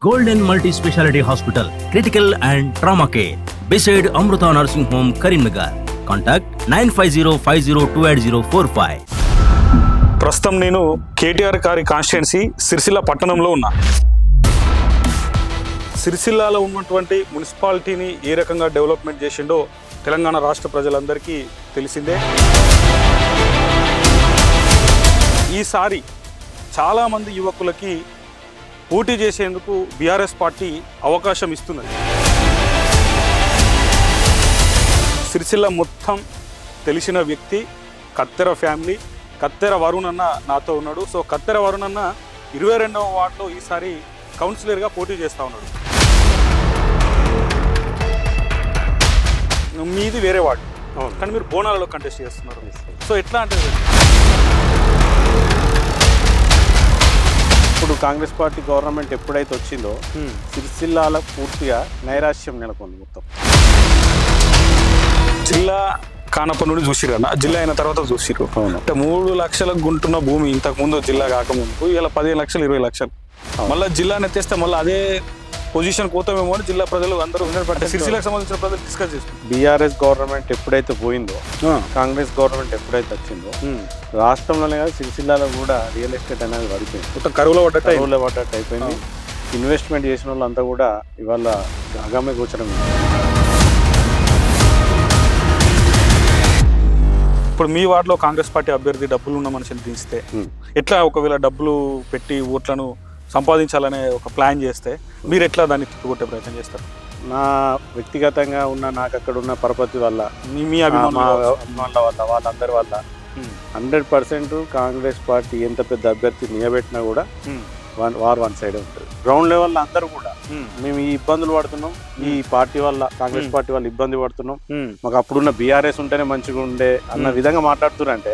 Golden Multi-Speciality Hospital, Critical and Trauma Care, beside Amruta Nursing Home, Karimnagar. Contact 9505028045. ప్రస్తుతం నేను కేటీఆర్ గారి constituency Sircilla పట్టణంలో ఉన్నా. సిరిసిల్లాలో ఉన్నటువంటి మున్సిపాలిటీని ఏ రకంగా డెవలప్మెంట్ చేసిండో తెలంగాణ రాష్ట్ర ప్రజలందరికీ తెలిసిందే. ఈసారి చాలామంది యువకులకి పోటీ చేసేందుకు బీఆర్ఎస్ పార్టీ అవకాశం ఇస్తున్నది. సిరిసిల్ల మొత్తం తెలిసిన వ్యక్తి కత్తెర ఫ్యామిలీ, కత్తెర వరుణ్ అన్న నాతో ఉన్నాడు. సో కత్తెర వరుణ్ అన్న 22వ వార్డులో ఈసారి కౌన్సిలర్గా పోటీ చేస్తూ ఉన్నాడు. మీది వేరే వార్డు కానీ మీరు బోనాలలో కంటెస్ట్ చేస్తున్నారు. సో ఎట్లా అంటే ఇప్పుడు కాంగ్రెస్ పార్టీ గవర్నమెంట్ ఎప్పుడైతే వచ్చిందో సిరిసిల్లాల పూర్తిగా నైరాశ్యం నెలకొంది. మొత్తం జిల్లా కానప్పటి నుండి చూసిరు అన్న, జిల్లా అయిన తర్వాత చూసిరు. అంటే 3 లక్షలకు గుంటున్న భూమి ఇంతకు ముందు జిల్లా కాకముందు ఇలా 15 లక్షలు 20 లక్షలు మళ్ళీ జిల్లాని ఎత్తేస్తే మళ్ళీ అదే పొజిషన్ పోతామేమో అని జిల్లా ప్రజలు అందరూ సిరిసిల్లకు సంబంధించిన ప్రజలు డిస్కస్ చేస్తారు. బీఆర్ఎస్ గవర్నమెంట్ ఎప్పుడైతే పోయిందో, కాంగ్రెస్ గవర్నమెంట్ ఎప్పుడైతే వచ్చిందో రాష్ట్రంలోనే కాదు సిరిసిల్లాలో కూడా రియల్ ఎస్టేట్ అనేది పడిపోయింది. మొత్తం కరువులో పడ్డట్టు అయిపోయింది. ఇన్వెస్ట్మెంట్ చేసిన వాళ్ళంతా కూడా ఇవాళ అగమ్య గోచరం. ఇప్పుడు మీ వార్డులో కాంగ్రెస్ పార్టీ అభ్యర్థి డబ్బులు ఉన్న మనిషిని దించితే ఎట్లా, ఒకవేళ డబ్బులు పెట్టి ఓట్లను సంపాదించాలనే ఒక ప్లాన్ చేస్తే మీరు ఎట్లా దాన్ని తిప్పుకొట్టే ప్రయత్నం చేస్తారు? నా వ్యక్తిగతంగా ఉన్న నాకు అక్కడ ఉన్న పరపతి వల్ల, మీ అభిమానుల వల్ల, వాళ్ళందరి వల్ల 100% కాంగ్రెస్ పార్టీ ఎంత పెద్ద అభ్యర్థి నిలబెట్టినా కూడా వార్ వన్ సైడ్ ఉంటుంది. గ్రౌండ్ లెవెల్లో అందరూ కూడా మేము ఈ ఇబ్బందులు పడుతున్నాం, ఈ పార్టీ వల్ల, కాంగ్రెస్ పార్టీ వల్ల ఇబ్బంది పడుతున్నాం, మాకు అప్పుడున్న బీఆర్ఎస్ ఉంటేనే మంచిగా ఉండే అన్న విధంగా మాట్లాడుతున్నారంటే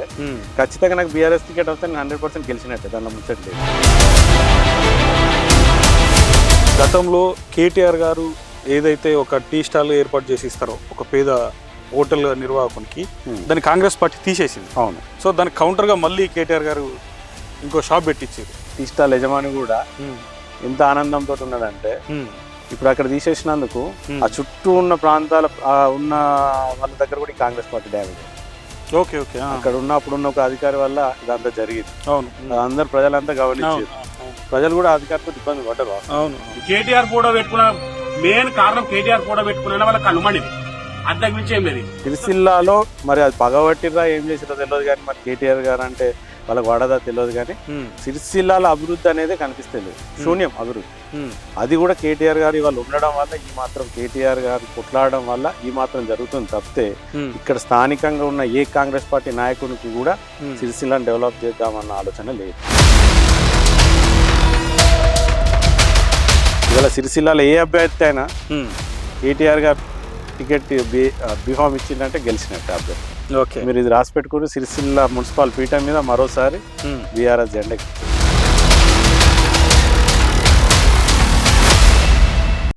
ఖచ్చితంగా నాకు బీఆర్ఎస్ టికెట్ వస్తే నేను 100% గెలిచినట్టే, దానిలో ముచ్చట్లేదు. గతంలో కేటీఆర్ గారు ఏదైతే ఒక టీ స్టాల్ ఏర్పాటు చేసి ఇస్తారో ఒక పేద హోటల్ నిర్వాహకునికి, దాన్ని కాంగ్రెస్ పార్టీ తీసేసింది. అవును. సో దానికి కౌంటర్గా మళ్ళీ కేటీఆర్ గారు ఇంకో షాప్ పెట్టించారు. టీ స్టాల్ యజమాని కూడా ఎంత ఆనందంతో ఉన్నాడంటే ఇప్పుడు అక్కడ తీసేసినందుకు ఆ చుట్టూ ఉన్న ప్రాంతాల ఉన్న వాళ్ళ దగ్గర కూడా Congress party damage. Okay okay. అక్కడ అప్పుడున్న ఒక అధికారి వల్ల ఇదంతా జరిగింది. అవును. అందరు ప్రజలంతా గమనించారు. ప్రజలు కూడా అధికారితో ఇబ్బంది పడ్డారు. అవును. కేటీఆర్ కూడా పెట్టుకున్న మెయిన్ కారణం కేటీఆర్ కూడా పెట్టుకున్న వాళ్ళకి అనుమానం అంతకు మించి ఏం లేదు. సిరిసిల్లాలో మరి అది పగబట్టిరా ఏం చేసిరో తెలియదు కానీ మరి కేటీఆర్ గారు అంటే వాళ్ళకి వాడదా తెలియదు కానీ సిరిసిల్లాల అభివృద్ధి అనేది కనిపిస్తుంది. శూన్యం అభివృద్ధి. అది కూడా కేటీఆర్ గారు ఇవాళ ఉండడం వల్ల, ఈ మాత్రం కేటీఆర్ గారు కొట్లాడడం వల్ల ఈ మాత్రం జరుగుతుంది తప్పితే ఇక్కడ స్థానికంగా ఉన్న ఏ కాంగ్రెస్ పార్టీ నాయకునికి కూడా సిరిసిల్లాను డెవలప్ చేద్దామన్న ఆలోచన లేదు. ఇవాళ సిరిసిల్లాలో ఏ అభ్యర్థి అయినా కేటీఆర్ గారు టికెట్ బీఫామ్ ఇచ్చిందంటే గెలిచినట్టు అభ్యర్థి. ఓకే, మీరు ఇది రాసి పెట్టుకుని సిరిసిల్ల మున్సిపల్ పీఠం మీద మరోసారి బీఆర్ఎస్ జెండా